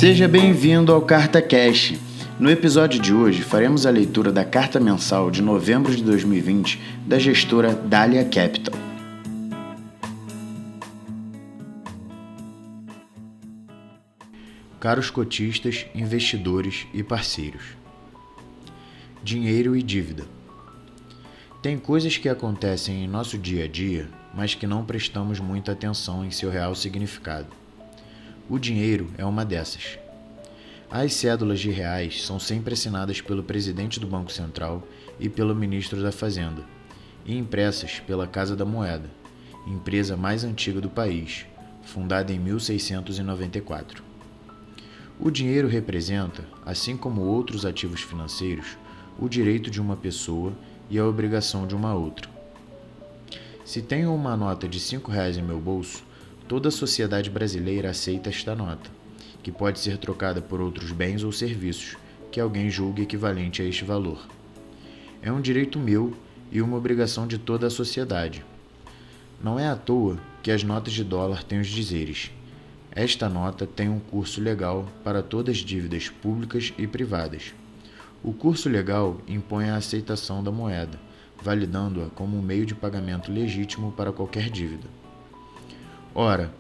Seja bem-vindo ao Carta Cash. No episódio de hoje, faremos a leitura da carta mensal de novembro de 2020 da gestora Dahlia Capital. Caros cotistas, investidores e parceiros. Dinheiro e dívida. Tem coisas que acontecem em nosso dia a dia, mas que não prestamos muita atenção em seu real significado. O dinheiro é uma dessas. As cédulas de reais são sempre assinadas pelo presidente do Banco Central e pelo ministro da Fazenda, e impressas pela Casa da Moeda, empresa mais antiga do país, fundada em 1694. O dinheiro representa, assim como outros ativos financeiros, o direito de uma pessoa e a obrigação de uma outra. Se tenho uma nota de R$5 em meu bolso, toda a sociedade brasileira aceita esta nota, que pode ser trocada por outros bens ou serviços que alguém julgue equivalente a este valor. É um direito meu e uma obrigação de toda a sociedade. Não é à toa que as notas de dólar têm os dizeres: esta nota tem um curso legal para todas as dívidas públicas e privadas. O curso legal impõe a aceitação da moeda, validando-a como um meio de pagamento legítimo para qualquer dívida. Ora,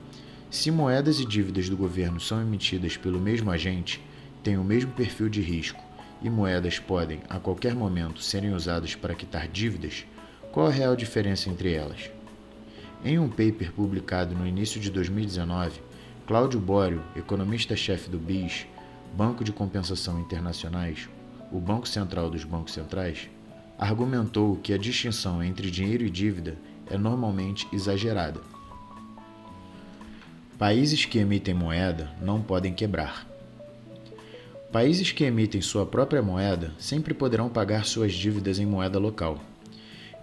se moedas e dívidas do governo são emitidas pelo mesmo agente, têm o mesmo perfil de risco e moedas podem, a qualquer momento, serem usadas para quitar dívidas, qual a real diferença entre elas? Em um paper publicado no início de 2019, Cláudio Bório, economista-chefe do BIS, Banco de Compensação Internacionais, o Banco Central dos Bancos Centrais, argumentou que a distinção entre dinheiro e dívida é normalmente exagerada. Países que emitem moeda não podem quebrar. Países que emitem sua própria moeda sempre poderão pagar suas dívidas em moeda local.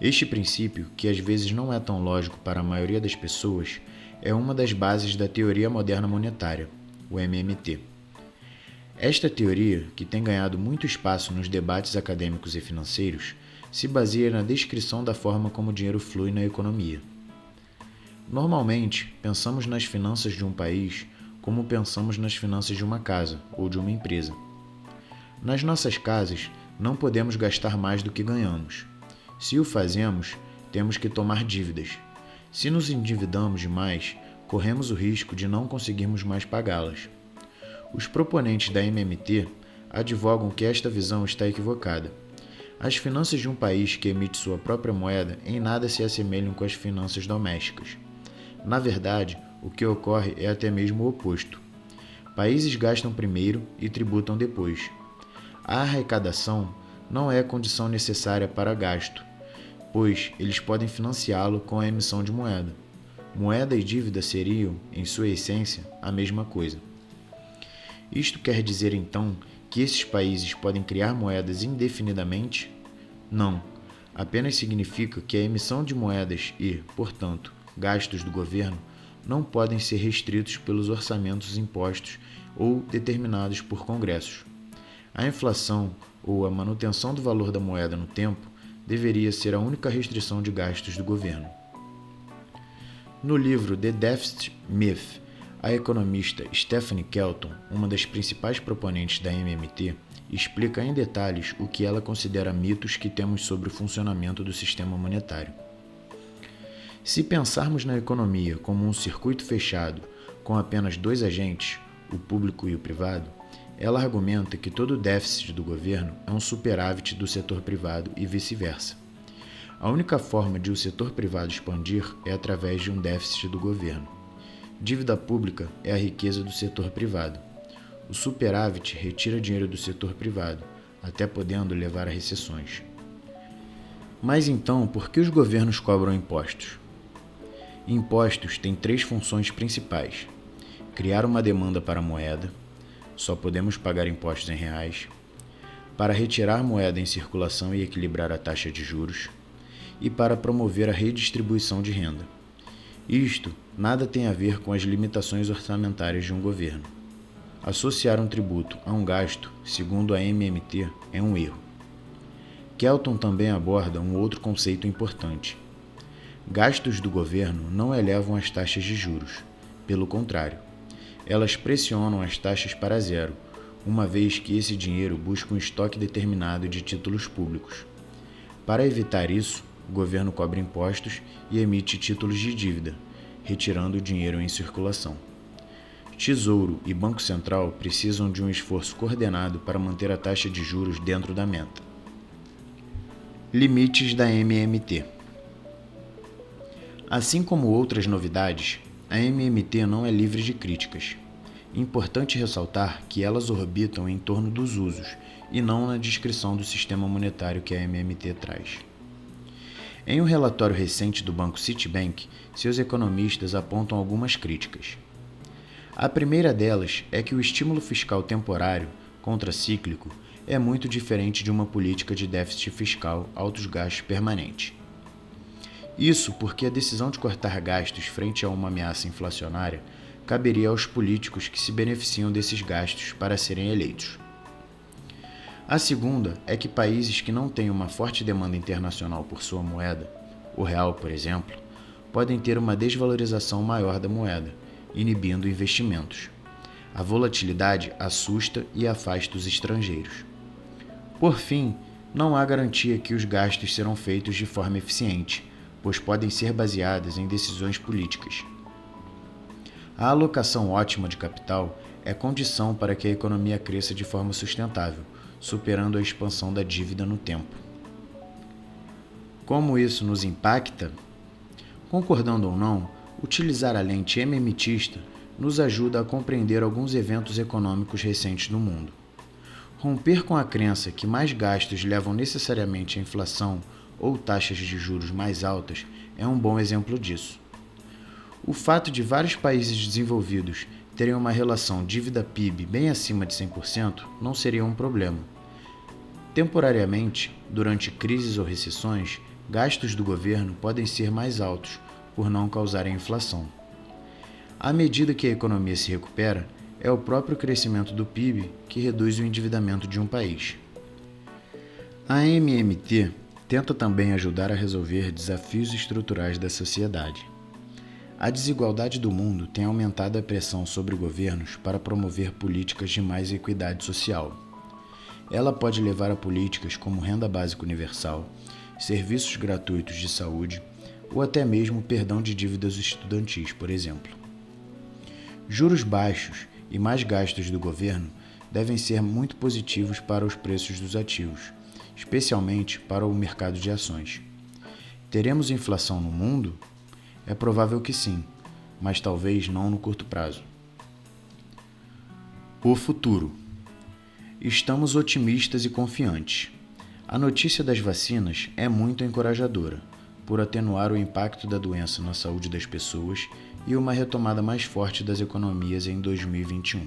Este princípio, que às vezes não é tão lógico para a maioria das pessoas, é uma das bases da teoria moderna monetária, o MMT. Esta teoria, que tem ganhado muito espaço nos debates acadêmicos e financeiros, se baseia na descrição da forma como o dinheiro flui na economia. Normalmente, pensamos nas finanças de um país como pensamos nas finanças de uma casa ou de uma empresa. Nas nossas casas, não podemos gastar mais do que ganhamos. Se o fazemos, temos que tomar dívidas. Se nos endividamos demais, corremos o risco de não conseguirmos mais pagá-las. Os proponentes da MMT advogam que esta visão está equivocada. As finanças de um país que emite sua própria moeda em nada se assemelham com as finanças domésticas. Na verdade, o que ocorre é até mesmo o oposto. Países gastam primeiro e tributam depois. A arrecadação não é condição necessária para gasto, pois eles podem financiá-lo com a emissão de moeda. Moeda e dívida seriam, em sua essência, a mesma coisa. Isto quer dizer, então, que esses países podem criar moedas indefinidamente? Não. Apenas significa que a emissão de moedas e, portanto, gastos do governo não podem ser restritos pelos orçamentos impostos ou determinados por congressos. A inflação ou a manutenção do valor da moeda no tempo deveria ser a única restrição de gastos do governo. No livro The Deficit Myth, a economista Stephanie Kelton, uma das principais proponentes da MMT, explica em detalhes o que ela considera mitos que temos sobre o funcionamento do sistema monetário. Se pensarmos na economia como um circuito fechado com apenas dois agentes, o público e o privado, ela argumenta que todo déficit do governo é um superávit do setor privado e vice-versa. A única forma de o setor privado expandir é através de um déficit do governo. Dívida pública é a riqueza do setor privado. O superávit retira dinheiro do setor privado, até podendo levar a recessões. Mas então, por que os governos cobram impostos? Impostos têm 3 funções principais: criar uma demanda para a moeda, só podemos pagar impostos em reais, para retirar moeda em circulação e equilibrar a taxa de juros, e para promover a redistribuição de renda. Isto nada tem a ver com as limitações orçamentárias de um governo. Associar um tributo a um gasto, segundo a MMT, é um erro. Kelton também aborda um outro conceito importante. Gastos do governo não elevam as taxas de juros. Pelo contrário, elas pressionam as taxas para zero, uma vez que esse dinheiro busca um estoque determinado de títulos públicos. Para evitar isso, o governo cobra impostos e emite títulos de dívida, retirando o dinheiro em circulação. Tesouro e Banco Central precisam de um esforço coordenado para manter a taxa de juros dentro da meta. Limites da MMT. Assim como outras novidades, a MMT não é livre de críticas. Importante ressaltar que elas orbitam em torno dos usos e não na descrição do sistema monetário que a MMT traz. Em um relatório recente do banco Citibank, seus economistas apontam algumas críticas. A primeira delas é que o estímulo fiscal temporário, contracíclico, é muito diferente de uma política de déficit fiscal altos gastos permanente. Isso porque a decisão de cortar gastos frente a uma ameaça inflacionária caberia aos políticos que se beneficiam desses gastos para serem eleitos. A segunda é que países que não têm uma forte demanda internacional por sua moeda, o real, por exemplo, podem ter uma desvalorização maior da moeda, inibindo investimentos. A volatilidade assusta e afasta os estrangeiros. Por fim, não há garantia que os gastos serão feitos de forma eficiente, pois podem ser baseadas em decisões políticas. A alocação ótima de capital é condição para que a economia cresça de forma sustentável, superando a expansão da dívida no tempo. Como isso nos impacta? Concordando ou não, utilizar a lente MMTista nos ajuda a compreender alguns eventos econômicos recentes no mundo. Romper com a crença que mais gastos levam necessariamente à inflação ou taxas de juros mais altas é um bom exemplo disso. O fato de vários países desenvolvidos terem uma relação dívida-PIB bem acima de 100% não seria um problema. Temporariamente, durante crises ou recessões, gastos do governo podem ser mais altos, por não causarem inflação. À medida que a economia se recupera, é o próprio crescimento do PIB que reduz o endividamento de um país. A MMT tenta também ajudar a resolver desafios estruturais da sociedade. A desigualdade do mundo tem aumentado a pressão sobre governos para promover políticas de mais equidade social. Ela pode levar a políticas como renda básica universal, serviços gratuitos de saúde, ou até mesmo perdão de dívidas estudantis, por exemplo. Juros baixos e mais gastos do governo devem ser muito positivos para os preços dos ativos, especialmente para o mercado de ações. Teremos inflação no mundo? É provável que sim, mas talvez não no curto prazo. O futuro. Estamos otimistas e confiantes. A notícia das vacinas é muito encorajadora, por atenuar o impacto da doença na saúde das pessoas e uma retomada mais forte das economias em 2021.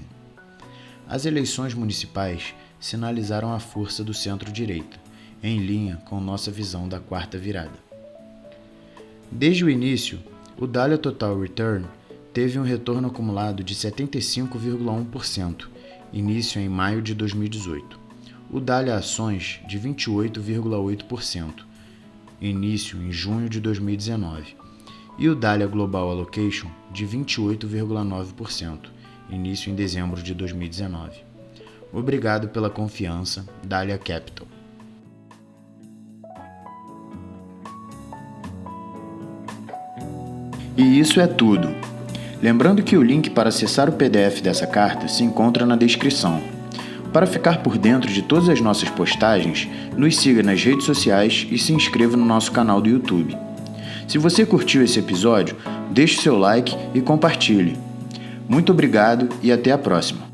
As eleições municipais sinalizaram a força do centro-direita, em linha com nossa visão da quarta virada. Desde o início, o Dália Total Return teve um retorno acumulado de 75,1%, início em maio de 2018. O Dália Ações de 28,8%, início em junho de 2019, e o Dália Global Allocation de 28,9%, início em dezembro de 2019. Obrigado pela confiança, Dália Capital. E isso é tudo. Lembrando que o link para acessar o PDF dessa carta se encontra na descrição. Para ficar por dentro de todas as nossas postagens, nos siga nas redes sociais e se inscreva no nosso canal do YouTube. Se você curtiu esse episódio, deixe seu like e compartilhe. Muito obrigado e até a próxima.